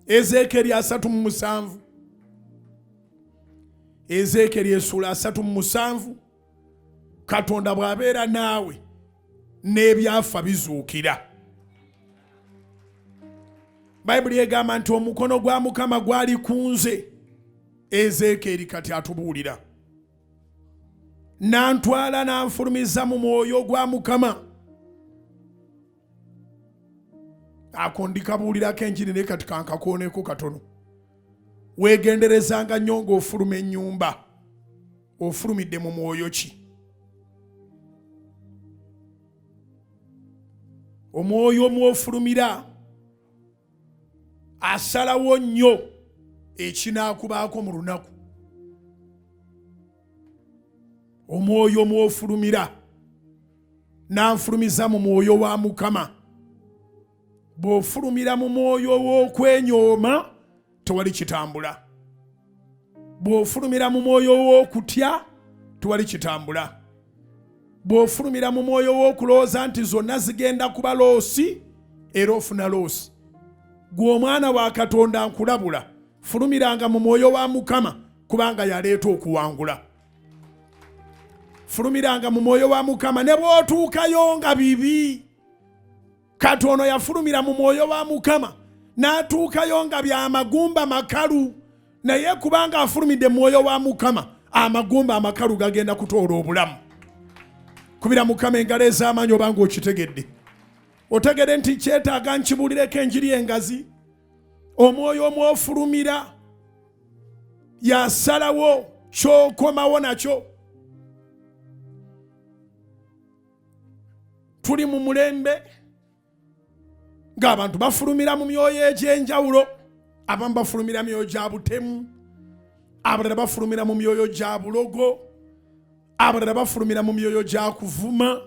Ezekiel 3:7. Ezekiel 3:7. Katonda bw'abeera naawe n'ebyafa bizuukira. Bayibuli egamba nti omukono gwa Mukama gwali kunze. Ezekiel kati atubuulira. Nantwala nanfulumiza mu mwoyo gwa Mukama. Ako ndikabuulirako enjiri naye kati kankakooneko katono. Weegenderezanga nnyo ng'ofuluma ennyumba. Ofulumidde mu mwoyo ki? Omwoyo mw'ofulumira asalawo nnyo ekinaakubaako mu lunaku. Omwoyo mw'ofulumira nanfulumiza mu mwoyo wa Mukama. Bw'ofulumira mu mwoyo w'okwenyooma tewali kitambula. Bw'ofulumira mu mwoyo w'okutya tewali kitambula. Bw'ofulumira mu mwoyo w'okulowooza nti zonna zigenda kuba loosi era ofuna loosi. Gwe omwana wa Katonda nkulabula, fulumiranga mu mwoyo wa Mukama kubanga yaleeta okuwangula. Fulumiranga mu mwoyo wa Mukama ne bw'otuukayo nga bibi. Katono yafulumira mu mwoyo wa Mukama n'atuukayo nga by'amagumba makalu, naye kubanga afulumidde mu mwoyo wa Mukama amagumba amakalu gagenda kutoola obulamu. Kubira Mukama engalo ez'amaanyi obanga okitegedde. Otegedde nti kyetaaga nkibuulireko enjiri engazi. Omwoyo omw'ofulumira yasalawo ky'okomawo nakyo. Tuli mu mulembe ng'abantu bafulumira mu myoyo egy'enjawulo. Abamu bafulumira mu myoyo gya butemu, abalala bafulumira mu myoyo gya bulogo, abalala bafulumira mu myoyo gya kuvuma.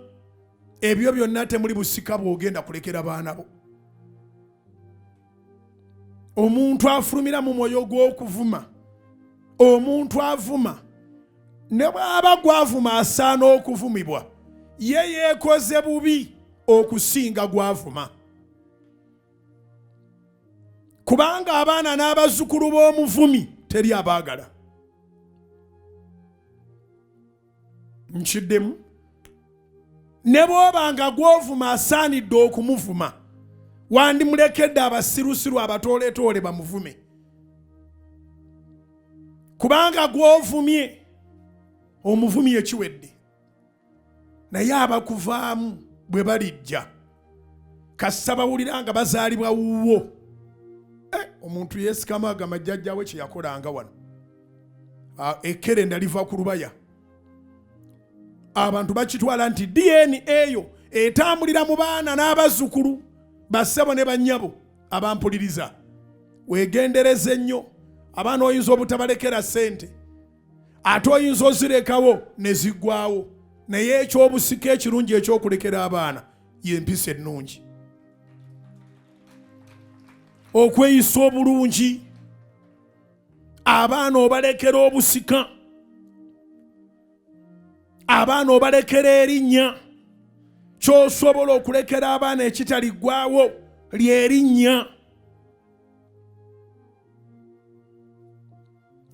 Ebyo byonna temuli busika bw'ogenda kulekera baana bo. Omuntu afulumira mu mwoyo gw'okuvuma, omuntu avuma, ne bw'aba gwavuma asaana okuvumibwa, ye yeekoze bubi okusinga gwavuma. Kubanga abaana n'abazzukulu b'omuvumi teri abaagala. Nkiddemu. Ne bw'obanga gw'ovuma asaanidde okumuvuma, wandimulekedde abasirusiru abatooleetoole bamuvume. Kubanga gw'ovumye omuvumi ekiwedde, naye abakuvaamu bwe balijja kassa bawulira nga bazaalibwa wuwo. Omuntu yeesikama agamba jjajjaawe kye yakolanga wano. Ekkerenda liva ku lubaya. Abantu bakitwala nti DNA eyo etambulira mu baana n'abazzukulu bassebo ne bannyabo abampuliriza. Weegendereze nnyo. Abaana oyinza obutabalekera ssente, ate oyinza ozirekawo ne ziggwawo, naye eky'obusika ekirungi ekyokulekera abaana y'empisa ennungi. Okweyisa obulungi, abaana obalekera obusika, abaana obalekera erinnya. Ky'osobola okulekera abaana ekitaliggwaawo ly'erinnya.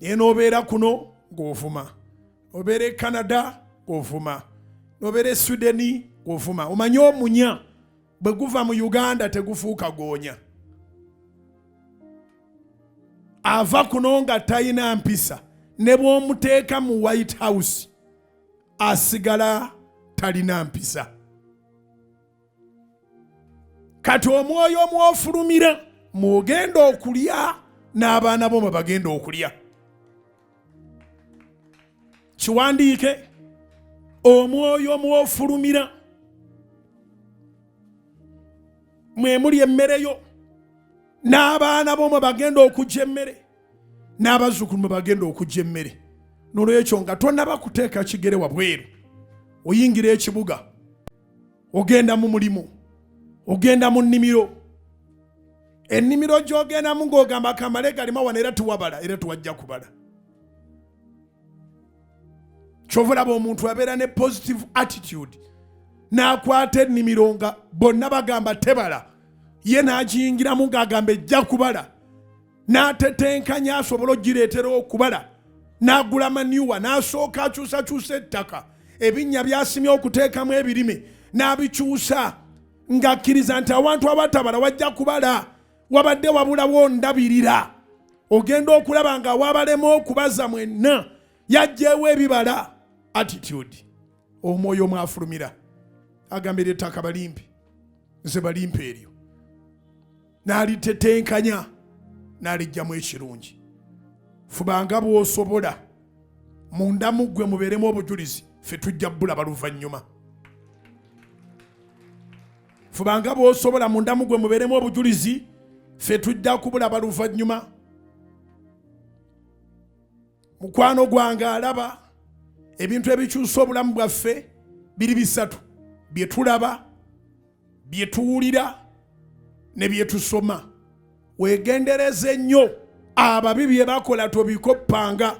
Ye n'obeera kuno ng'ovuma, obeera e Canada ng'ovuma, n'obeera e Sweden ng'ovuma. Omanye omunya bwe guva mu Uganda tegufuuka goonya. Ava kuno nga talina mpisa, ne bw'omuteeka mu White House asigala talina mpisa. Kati omwoyo omw'ofulumira mw'ogenda okulya n'abaana bo mwe bagenda okulya. Kiwandiike, omwoyo omw'ofulumira mwe muli emmere yo, n'abaana bo mwe bagenda okujja emmere, n'abazzukulu mwe bagenda okujja emmere. N'olwekyo nga tonnaba kuteeka kigere wabweru, oyingira ekibuga, ogenda mu mulimu, ogenda mu nnimiro. Ennimiro gy'ogendamu ng'ogamba akamale galima wano era tuwabala era tuwajja kubala. Kyovulaba omuntu abeera ne positive attitude, n'akwata ennimiro nga bonna bagamba tebala, ye n'agiyingiramu ng'agamba ejja kubala. n'atetenkanya asobola ogireetera okubala n'agula manyuwa n'asooka akyusakyusa ettaka ebinnya byasimye okuteekamu ebirime n'abikyusa ng'akkiriza nti awantu abatabala wajja kubala wabadde wabulawo ndabirira ogenda okulaba nga wabalemu okubaza mwenna yajjeewo ebibala attitude omwoyo mwafulumira agambira ettaka balimpi nze balimpi eryo n'alitetenkanya n'alijjamu ekirungi fubanga bw'osobola munda muggwe mubeeremu obujulizi ffe tujja bulaba luvannyuma fubanga bw'osobola munda muggwe mubeeremu obujulizi ffe tujja kubulaba luvannyuma mukwano gwange alaba ebintu ebikyusa obulamu bwaffe biri bisatu bye tulaba bye tuwulira ne bye tusoma weegendereze nnyo ababi bye bakola tobikoppanga